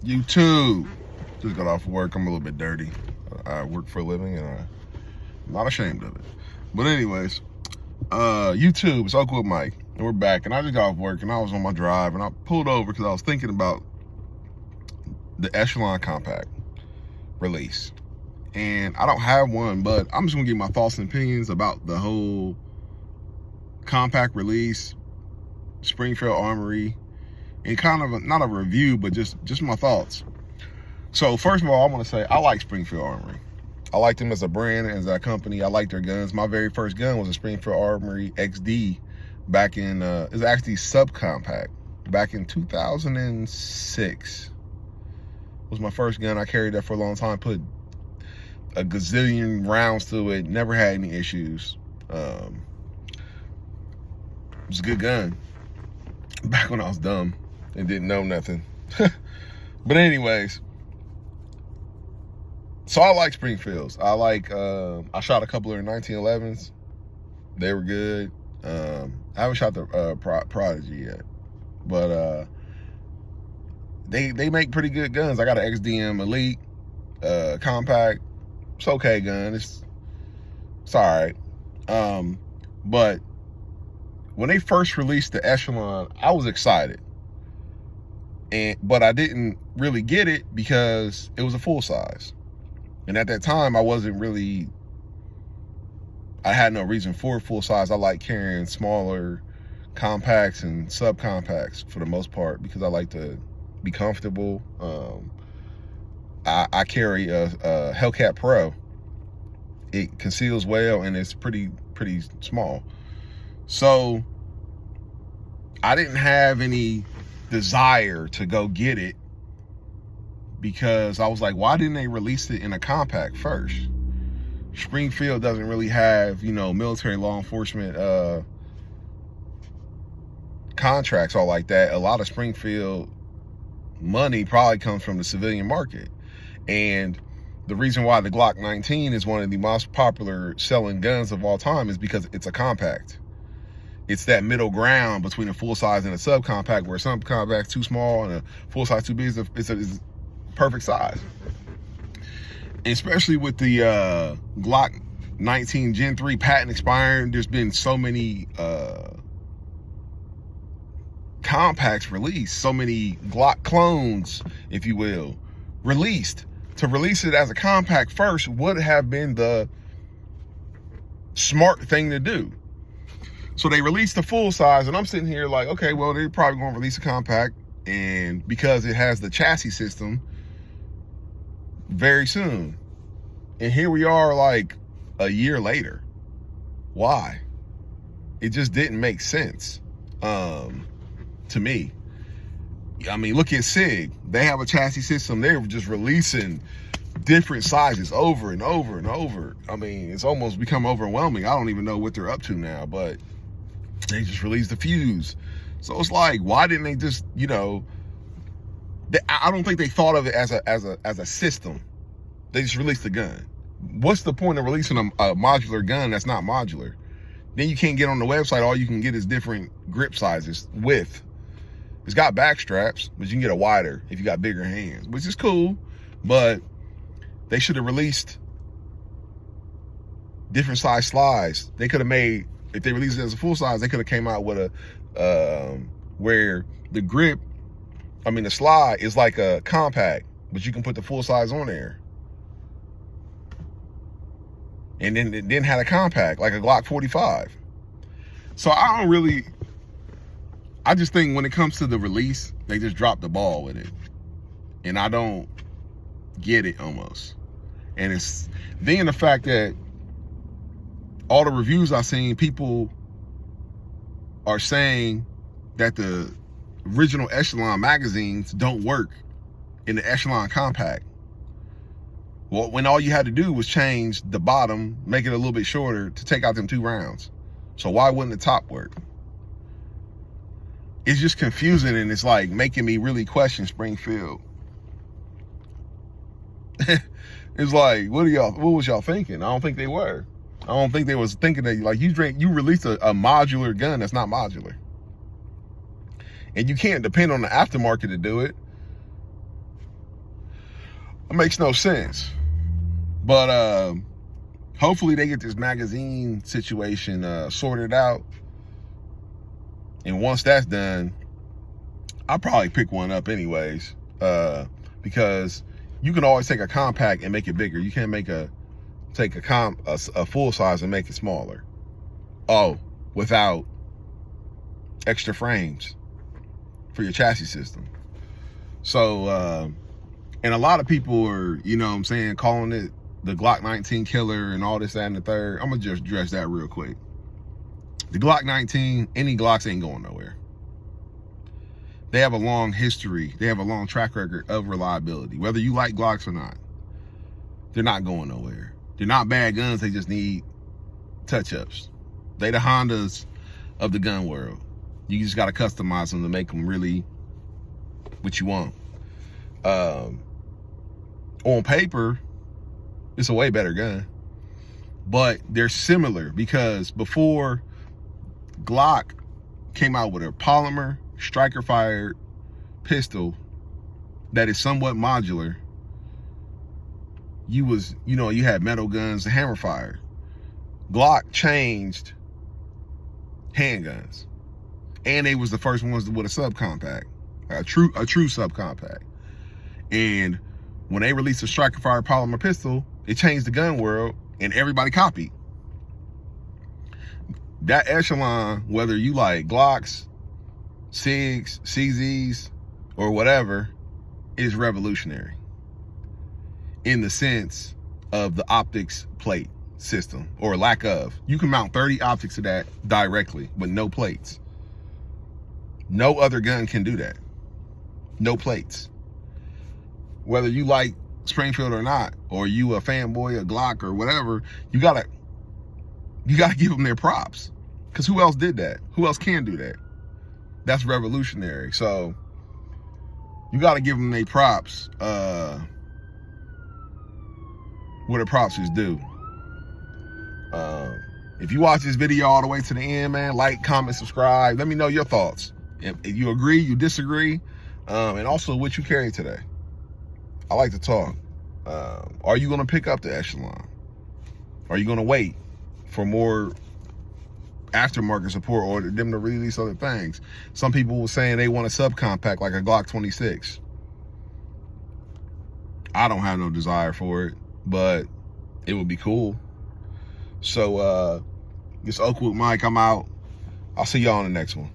YouTube. Just got off work. I'm a little bit dirty. I work for a living and I'm not ashamed of it. But anyways, YouTube, it's Uncle Mike. And we're back. And I just got off work and I was on my drive and I pulled over because I was thinking about the Echelon Compact release. And I don't have one, but I'm just gonna give my thoughts and opinions about the whole compact release, Springfield Armory, and kind of not a review, but just my thoughts. So first of all, I want to say I like Springfield Armory. I like them as a brand, as a company. I like their guns. My very first gun was a Springfield Armory XD back in, it was actually subcompact back in 2006. Was my first gun. I carried that for a long time, put a gazillion rounds to it, never had any issues. It was a good gun back when I was dumb and didn't know nothing. But anyways, so I like Springfields. I like, I shot a couple of 1911s. They were good. I haven't shot the Prodigy yet, but they make pretty good guns. I got an XDM Elite compact. It's okay gun. It's all right. But when they first released the Echelon, I was excited. But I didn't really get it because it was a full size. And at that time, I had no reason for full size. I like carrying smaller compacts and subcompacts for the most part because I like to be comfortable. I carry a Hellcat Pro. It conceals well and it's pretty small. So I didn't have any desire to go get it because I was like, why didn't they release it in a compact first? Springfield doesn't really have, military law enforcement contracts all like that. A lot of Springfield money probably comes from the civilian market. And the reason why the Glock 19 is one of the most popular selling guns of all time is because it's a compact. It's that middle ground between a full size and a subcompact, where some compact's too small and a full size too big. It's a perfect size. And especially with the Glock 19 Gen 3 patent expiring, there's been so many compacts released, so many Glock clones, if you will, released. To release it as a compact first would have been the smart thing to do. So they released the full size, and I'm sitting here like, okay, well, they're probably going to release a compact, and because it has the chassis system very soon. And here we are like a year later. Why? It just didn't make sense to me. I mean, look at SIG. They have a chassis system. They're just releasing different sizes over and over and over. I mean, it's almost become overwhelming. I don't even know what they're up to now, but they just released the fuse. So it's like, why didn't they just, I don't think they thought of it as a system. They just released the gun. What's the point of releasing a modular gun that's not modular? Then you can't get on the website. All you can get is different grip sizes, width. It's got back straps, but you can get a wider if you got bigger hands, which is cool. But they should have released different size slides. They could have made, if they released it as a full size, they could have came out with a where the grip, the slide is like a compact, but you can put the full size on there. And then it didn't have a compact like a Glock 45. So I just think when it comes to the release, they just dropped the ball with it. And I don't get it almost. And it's then the fact that all the reviews I've seen, people are saying that the original Echelon magazines don't work in the Echelon compact. Well, when all you had to do was change the bottom, make it a little bit shorter to take out them 2 rounds. So why wouldn't the top work? It's just confusing, and it's like making me really question Springfield. It's like, what was y'all thinking? I don't think they were. I don't think they was thinking that, like, you released a modular gun that's not modular. And you can't depend on the aftermarket to do it. It makes no sense. But hopefully they get this magazine situation sorted out. And once that's done, I'll probably pick one up anyways. Because you can always take a compact and make it bigger. You can't take a full size and make it smaller. Oh, without extra frames for your chassis system. So, and a lot of people are, you know what I'm saying, calling it the Glock 19 killer and all this, that, and the third. I'm gonna just address that real quick. The Glock 19, any Glocks ain't going nowhere. They have a long history. They have a long track record of reliability. Whether you like Glocks or not, they're not going nowhere. They're not bad guns. They just need touch-ups. They the Hondas of the gun world. You just got to customize them to make them really what you want. On paper, it's a way better gun. But they're similar because before Glock came out with a polymer striker fired pistol that is somewhat modular, you had metal guns and hammer fire. Glock changed handguns, and they was the first ones with a subcompact, a true subcompact. And when they released a striker fire polymer pistol, it changed the gun world, and everybody copied. That Echelon, whether you like Glocks, SIGs, CZs, or whatever, is revolutionary in the sense of the optics plate system, or lack of. You can mount 30 optics to that directly with no plates. No other gun can do that. No plates. Whether you like Springfield or not, or you a fanboy, a Glock or whatever, you gotta give them their props. Because who else did that? Who else can do that? That's revolutionary. So you gotta give them their props where the props is due. If you watch this video all the way to the end, man, like, comment, subscribe. Let me know your thoughts. If you agree, you disagree, and also what you carry today. I like to talk. Are you gonna pick up the Echelon? Are you gonna wait for more aftermarket support or them to release other things? Some people were saying they want a subcompact like a Glock 26. I don't have no desire for it, but it would be cool. So this Oakwood Mike, I'm out. I'll see y'all on the next one.